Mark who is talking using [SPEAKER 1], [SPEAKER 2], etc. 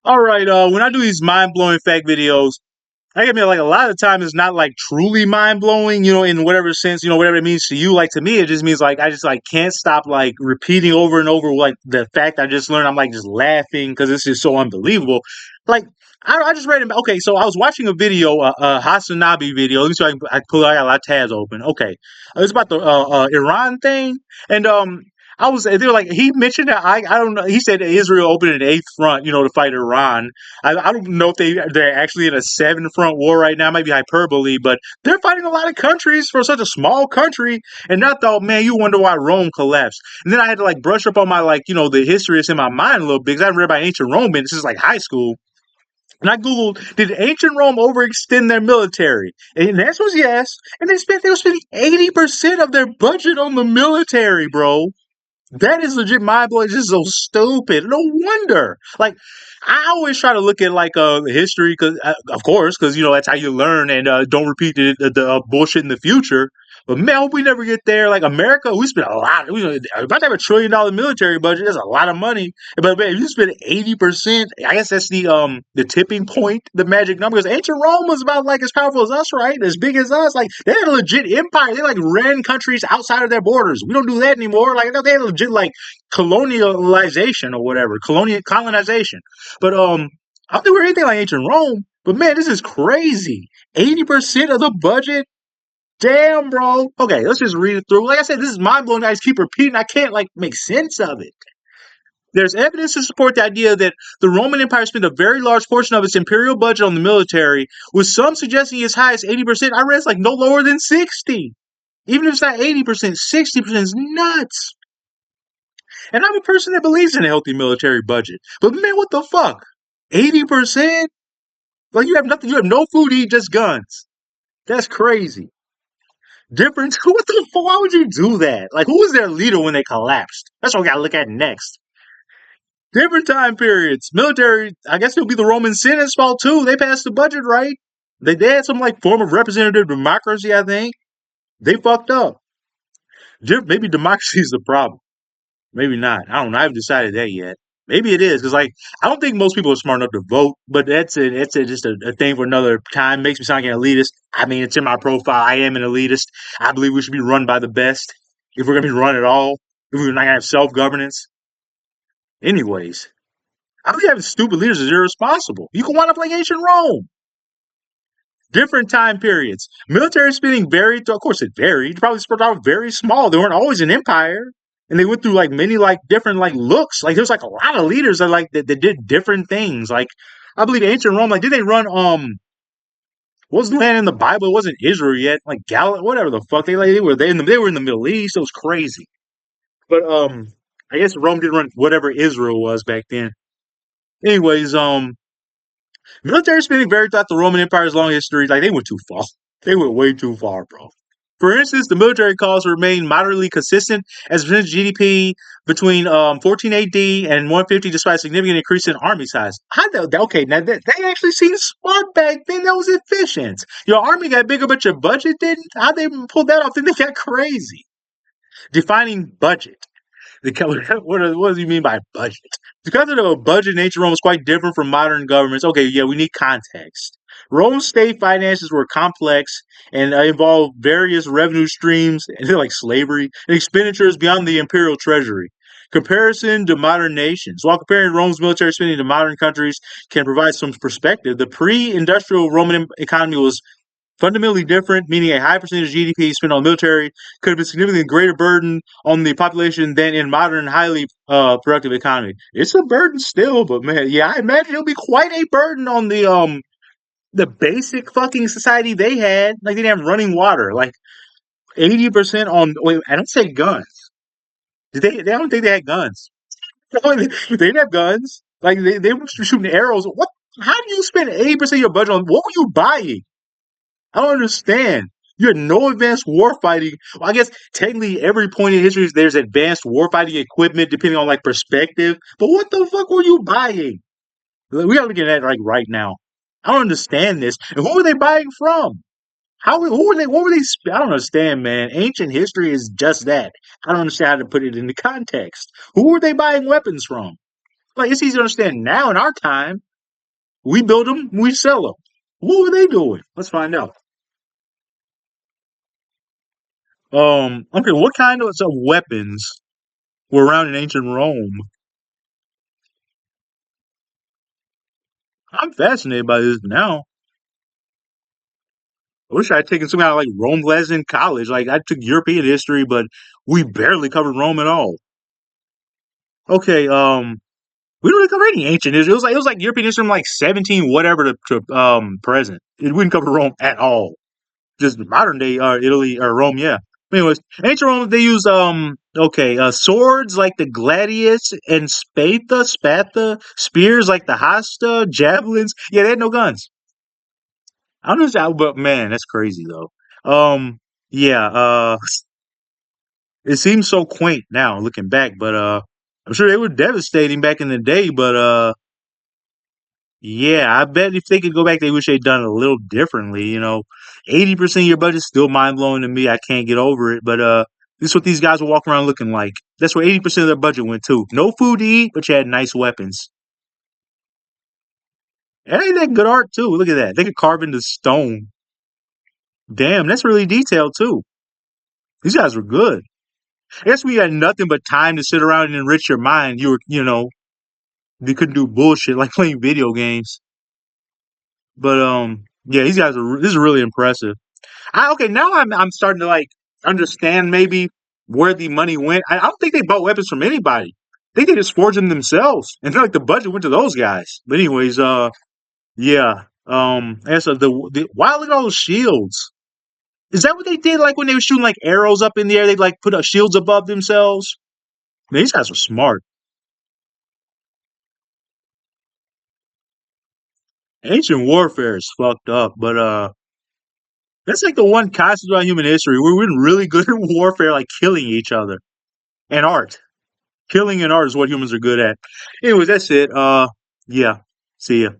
[SPEAKER 1] All right, when I do these mind blowing fact videos, I admit, like a lot of the time, it's not like truly mind blowing, in whatever sense, whatever it means to you. Like to me, it just means like I just like can't stop like repeating over and over like the fact I just learned. I'm like just laughing because it's just so unbelievable. Like I just read it. Okay, so I was watching a video, a Hasanabi video. Let me see if I pull. I got a lot of tabs open. Okay, it's about the Iran thing, and they were like he mentioned that I don't know. He said that Israel opened an eighth front, to fight Iran. I don't know if they're actually in a seven front war right now. It might be hyperbole, but they're fighting a lot of countries for such a small country. And I thought, man, you wonder why Rome collapsed. And then I had to like brush up on my like the history that's in my mind a little bit because I haven't read about ancient Rome since like high school. And I googled, did ancient Rome overextend their military? And the answer was yes. And they were spending 80% of their budget on the military, bro. That is legit mind blowing. Just so stupid. No wonder. Like I always try to look at like history because, of course, because that's how you learn and don't repeat the bullshit in the future. But man, I hope we never get there. Like America, we spend a lot. We about to have $1 trillion military budget. That's a lot of money. But man, if you spend 80%, I guess that's the tipping point, the magic number. Because ancient Rome was about like as powerful as us, right? As big as us. Like they had a legit empire. They like ran countries outside of their borders. We don't do that anymore. Like they had legit like colonialization or whatever, colonization. But I don't think we're anything like ancient Rome. But man, this is crazy. 80% of the budget. Damn, bro. Okay, let's just read it through. Like I said, this is mind blowing. I just keep repeating. I can't like make sense of it. There's evidence to support the idea that the Roman Empire spent a very large portion of its imperial budget on the military, with some suggesting as high as 80%. I read it's like no lower than 60. Even if it's not 80%, 60% is nuts. And I'm a person that believes in a healthy military budget. But man, what the fuck? 80%? Like you have nothing, you have no food to eat, just guns. That's crazy. Different. What the fuck? Why would you do that? Like, who was their leader when they collapsed? That's what we gotta look at next. Different time periods. Military, I guess it'll be the Roman Senate's fault too. They passed the budget right. They had some like form of representative democracy, I think. They fucked up. Maybe democracy is the problem. Maybe not. I don't know. I haven't decided that yet. Maybe it is because, like, I don't think most people are smart enough to vote. But that's it. Just a thing for another time. Makes me sound like an elitist. I mean, it's in my profile. I am an elitist. I believe we should be run by the best if we're gonna be run at all. If we're not gonna have self governance. Anyways, I believe having stupid leaders is irresponsible. You can wind up like ancient Rome. Different time periods. Military spending varied. Of course, it varied. Probably spread out very small. They weren't always an empire, and they went through like many like different like looks. Like there's like a lot of leaders that did different things. Like I believe ancient Rome. Like did they run what was the land in the Bible? It wasn't Israel yet. Like whatever the fuck they were in the Middle East. It was crazy. But I guess Rome did run whatever Israel was back then. Anyways, military spending varied throughout the Roman Empire's long history. Like they went too far. They went way too far, bro. For instance, the military costs remained moderately consistent as a percentage of GDP between 14 AD and 150, despite a significant increase in army size. Okay, now they actually seemed smart back then. That was efficient. Your army got bigger, but your budget didn't. How they pulled that off? Then they got crazy. Defining budget. What do you mean by budget? The concept of a budget in ancient Rome was quite different from modern governments. Okay, yeah, we need context. Rome's state finances were complex and involved various revenue streams, like slavery, and expenditures beyond the imperial treasury. Comparison to modern nations. While comparing Rome's military spending to modern countries can provide some perspective, the pre-industrial Roman economy was fundamentally different, meaning a high percentage of GDP spent on military could have been a significantly greater burden on the population than in modern, highly productive economy. It's a burden still, but man, yeah, I imagine it'll be quite a burden on the basic fucking society they had. Like they didn't have running water. Like 80% on. Wait, I don't say guns. Did they? They don't think they had guns. They didn't have guns. Like they were shooting arrows. What? How do you spend 80% of your budget on? What were you buying? I don't understand. You had no advanced warfighting. Well, I guess technically every point in history there's advanced warfighting equipment depending on like perspective. But what the fuck were you buying? We gotta look at that like right now. I don't understand this. And who were they buying from? Who were they? What were they? I don't understand, man. Ancient history is just that. I don't understand how to put it into context. Who were they buying weapons from? Like it's easy to understand now in our time. We build them, we sell them. What were they doing? Let's find out. Okay, what kind of weapons were around in ancient Rome? I'm fascinated by this now. I wish I had taken some kind of like Rome class in college. Like I took European history, but we barely covered Rome at all. Okay, we didn't really cover any ancient history. It was like European history from like 17 whatever to present. It wouldn't cover Rome at all. Just modern day Italy or Rome, yeah. Anyways, ancient Rome they used swords like the gladius and spears like the hasta, javelins. Yeah, they had no guns. I don't know, but man, that's crazy though. Yeah, it seems so quaint now looking back, but I'm sure they were devastating back in the day. But yeah, I bet if they could go back, they wish they'd done it a little differently. 80% of your budget's still mind blowing to me. I can't get over it. But this is what these guys will walk around looking like. That's where 80% of their budget went to. No food to eat, but you had nice weapons. And ain't that good art too? Look at that. They could carve into stone. Damn, that's really detailed too. These guys were good. I guess we had nothing but time to sit around and enrich your mind. You couldn't do bullshit like playing video games. But yeah, these guys are. This is really impressive. Okay, now I'm starting to like understand maybe where the money went. I don't think they bought weapons from anybody. I think they just forged them themselves, and like the budget went to those guys. But anyways, yeah, and so the wow, look at all those shields. Is that what they did? Like when they were shooting like arrows up in the air, they like put shields above themselves. Man, these guys are smart. Ancient warfare is fucked up, but that's like the one constant about human history. We're really good at warfare, like killing each other and art. Killing and art is what humans are good at. Anyways, that's it. Yeah. See ya.